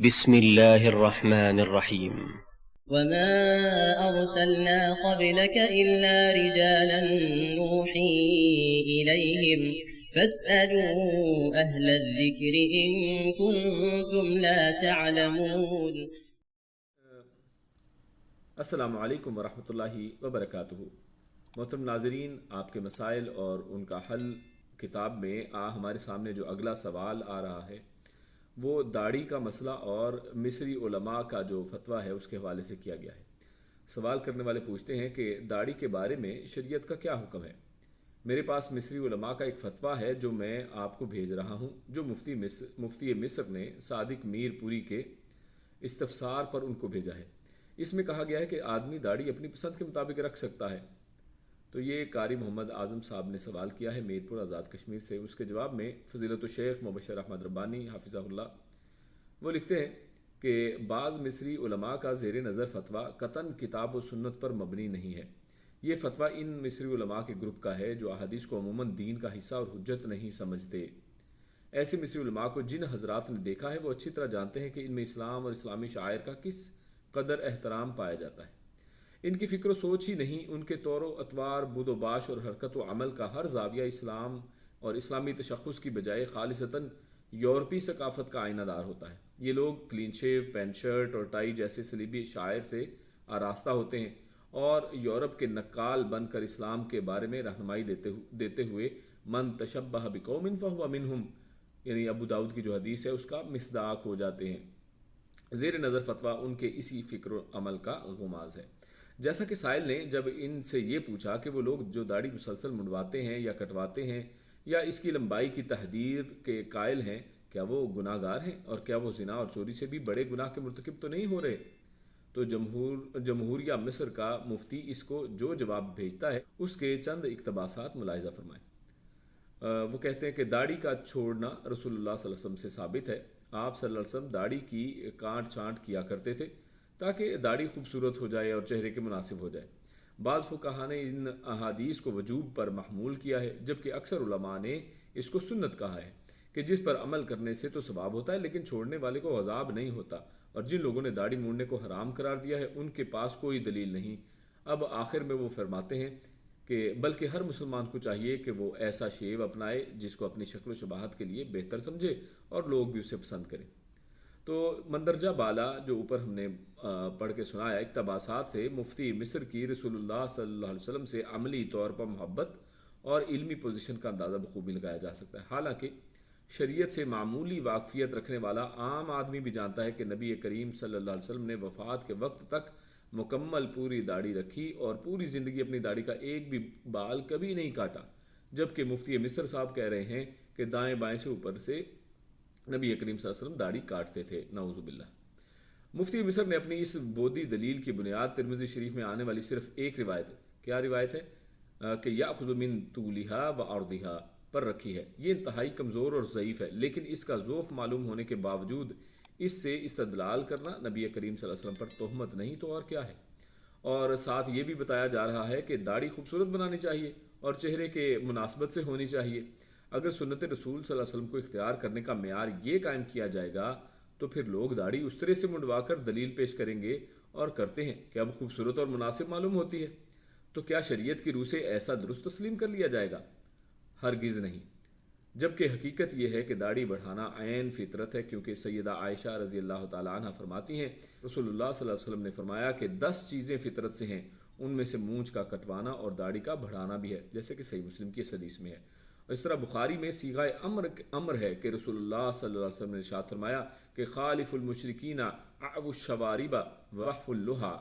بسم الله الرحمن الرحيم. وما أرسلنا قبلك إلا رجالا نوحي إليهم فاسألوا أهل الذكر إن كنتم لا تعلمون. السلام علیکم ورحمۃ اللہ وبرکاتہ۔ محترم ناظرین، آپ کے مسائل اور ان کا حل کتاب میں ہمارے سامنے جو اگلا سوال آ رہا ہے وہ داڑھی کا مسئلہ اور مصری علماء کا جو فتویٰ ہے اس کے حوالے سے کیا گیا ہے۔ سوال کرنے والے پوچھتے ہیں کہ داڑھی کے بارے میں شریعت کا کیا حکم ہے؟ میرے پاس مصری علماء کا ایک فتویٰ ہے جو میں آپ کو بھیج رہا ہوں، جو مفتی مصر نے صادق میر پوری کے استفسار پر ان کو بھیجا ہے۔ اس میں کہا گیا ہے کہ آدمی داڑھی اپنی پسند کے مطابق رکھ سکتا ہے۔ تو یہ قاری محمد اعظم صاحب نے سوال کیا ہے میرپور آزاد کشمیر سے۔ اس کے جواب میں فضیلت الشیخ مبشر احمد ربانی حافظہ اللہ وہ لکھتے ہیں کہ بعض مصری علماء کا زیر نظر فتویٰ قطعاً کتاب و سنت پر مبنی نہیں ہے۔ یہ فتویٰ ان مصری علماء کے گروپ کا ہے جو احادیث کو عموماً دین کا حصہ اور حجت نہیں سمجھتے۔ ایسے مصری علماء کو جن حضرات نے دیکھا ہے وہ اچھی طرح جانتے ہیں کہ ان میں اسلام اور اسلامی شعائر کا کس قدر احترام پایا جاتا ہے۔ ان کی فکر و سوچ ہی نہیں، ان کے طور و اطوار، بود و باش اور حرکت و عمل کا ہر زاویہ اسلام اور اسلامی تشخص کی بجائے خالصتاً یورپی ثقافت کا آئینہ دار ہوتا ہے۔ یہ لوگ کلین شیو، پینٹ شرٹ اور ٹائی جیسے صلیبی شعائر سے آراستہ ہوتے ہیں اور یورپ کے نقال بن کر اسلام کے بارے میں رہنمائی دیتے ہوئے من تشبہ بقوم فہو منہم، یعنی ابو داؤد کی جو حدیث ہے اس کا مصداق ہو جاتے ہیں۔ زیر نظر فتویٰ ان کے اسی فکر و عمل کا غماز ہے۔ جیسا کہ سائل نے جب ان سے یہ پوچھا کہ وہ لوگ جو داڑھی مسلسل منڈواتے ہیں یا کٹواتے ہیں یا اس کی لمبائی کی تحدید کے قائل ہیں، کیا وہ گناہ گار ہیں اور کیا وہ زنا اور چوری سے بھی بڑے گناہ کے مرتکب تو نہیں ہو رہے؟ تو جمہوریہ مصر کا مفتی اس کو جو جواب بھیجتا ہے اس کے چند اقتباسات ملاحظہ فرمائیں۔ وہ کہتے ہیں کہ داڑھی کا چھوڑنا رسول اللہ صلی اللہ علیہ وسلم سے ثابت ہے۔ آپ صلی اللہ علیہ وسلم داڑھی کی کاٹ چھانٹ کیا کرتے تھے تاکہ داڑھی خوبصورت ہو جائے اور چہرے کے مناسب ہو جائے۔ بعض فقہا نے ان احادیث کو وجوب پر محمول کیا ہے، جبکہ اکثر علماء نے اس کو سنت کہا ہے کہ جس پر عمل کرنے سے تو ثواب ہوتا ہے لیکن چھوڑنے والے کو عذاب نہیں ہوتا، اور جن لوگوں نے داڑھی مونڈنے کو حرام قرار دیا ہے ان کے پاس کوئی دلیل نہیں۔ اب آخر میں وہ فرماتے ہیں کہ بلکہ ہر مسلمان کو چاہیے کہ وہ ایسا شیو اپنائے جس کو اپنی شکل و شباہت کے لیے بہتر سمجھے اور لوگ بھی اسے پسند کریں۔ تو مندرجہ بالا جو اوپر ہم نے پڑھ کے سنایا اقتباسات سے مفتی مصر کی رسول اللہ صلی اللہ علیہ وسلم سے عملی طور پر محبت اور علمی پوزیشن کا اندازہ بخوبی لگایا جا سکتا ہے۔ حالانکہ شریعت سے معمولی واقفیت رکھنے والا عام آدمی بھی جانتا ہے کہ نبی کریم صلی اللہ علیہ وسلم نے وفات کے وقت تک مکمل پوری داڑھی رکھی اور پوری زندگی اپنی داڑھی کا ایک بھی بال کبھی نہیں کاٹا، جبکہ مفتی مصر صاحب کہہ رہے ہیں کہ دائیں بائیں سے اوپر سے نبی کریم صلی اللہ علیہ وسلم داڑھی کاٹتے تھے، نعوذ باللہ۔ مفتی مصر نے اپنی اس بودی دلیل کی بنیاد ترمذی شریف میں آنے والی صرف ایک روایت، کیا روایت ہے کہ یاخذ من طولها وعرضها پر رکھی ہے۔ یہ انتہائی کمزور اور ضعیف ہے، لیکن اس کا ذوف معلوم ہونے کے باوجود اس سے استدلال کرنا نبی کریم صلی اللہ علیہ وسلم پر تہمت نہیں تو اور کیا ہے۔ اور ساتھ یہ بھی بتایا جا رہا ہے کہ داڑھی خوبصورت بنانی چاہیے اور چہرے کے مناسبت سے ہونی چاہیے۔ اگر سنت رسول صلی اللہ علیہ وسلم کو اختیار کرنے کا معیار یہ قائم کیا جائے گا تو پھر لوگ داڑھی اس طرح سے منڈوا کر دلیل پیش کریں گے اور کرتے ہیں کہ اب خوبصورت اور مناسب معلوم ہوتی ہے، تو کیا شریعت کی روح سے ایسا درست تسلیم کر لیا جائے گا؟ ہرگز نہیں۔ جبکہ حقیقت یہ ہے کہ داڑھی بڑھانا عین فطرت ہے، کیونکہ سیدہ عائشہ رضی اللہ تعالیٰ عنہ فرماتی ہیں رسول اللہ صلی اللہ علیہ وسلم نے فرمایا کہ 10 چیزیں فطرت سے ہیں، ان میں سے مونچھ کا کٹوانا اور داڑھی کا بڑھانا بھی ہے، جیسے کہ صحیح مسلم کی اس حدیث میں ہے۔ اس طرح بخاری میں صیغہ امر ہے کہ رسول اللہ صلی اللہ علیہ وسلم نے ارشاد فرمایا کہ خالف المشرکین اعو الشوارب وحف اللحى۔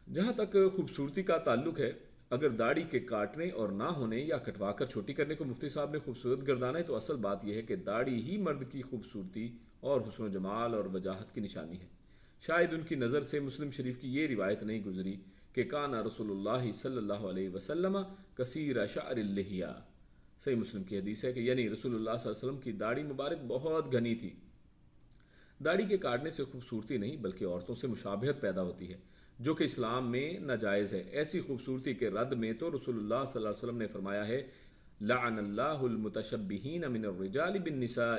جہاں تک خوبصورتی کا تعلق ہے، اگر داڑھی کے کاٹنے اور نہ ہونے یا کٹوا کر چھوٹی کرنے کو مفتی صاحب نے خوبصورت گردانا ہے، تو اصل بات یہ ہے کہ داڑھی ہی مرد کی خوبصورتی اور حسن و جمال اور وجاہت کی نشانی ہے۔ شاید ان کی نظر سے مسلم شریف کی یہ روایت نہیں گزری کہ کان رسول اللہ صلی اللہ علیہ وسلم کثیر شعر اللحیہ، صحیح مسلم کی حدیث ہے کہ یعنی رسول اللہ صلی اللہ علیہ وسلم کی داڑھی مبارک بہت گھنی تھی۔ داڑھی کے کاٹنے سے خوبصورتی نہیں بلکہ عورتوں سے مشابہت پیدا ہوتی ہے، جو کہ اسلام میں ناجائز ہے۔ ایسی خوبصورتی کے رد میں تو رسول اللہ صلی اللہ علیہ وسلم نے فرمایا ہے لعن اللہ المتشبہین من الرجال بالنساء